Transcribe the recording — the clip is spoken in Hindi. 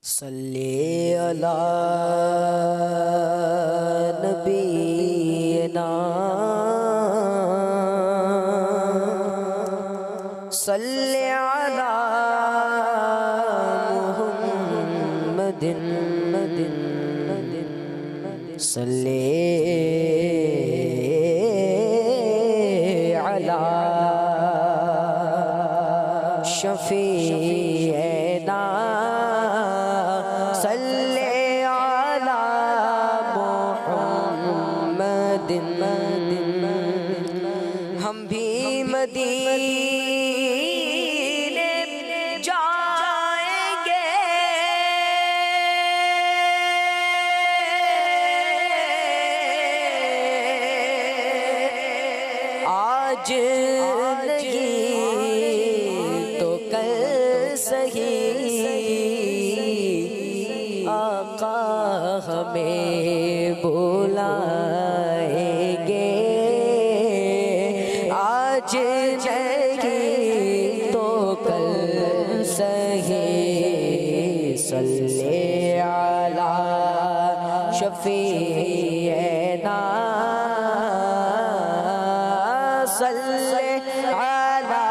सल्ले अला नबीना सल्ले अला मुहम्मदिन सल्ले अला शफीना सल्ले अला मुहम्मदिन। हम भी मदीने जाएंगे आज नहीं तो कल सही आका हमें बुलाएंगे। आज नहीं तो कल सही सल्ले अला शफीना सल्ले अला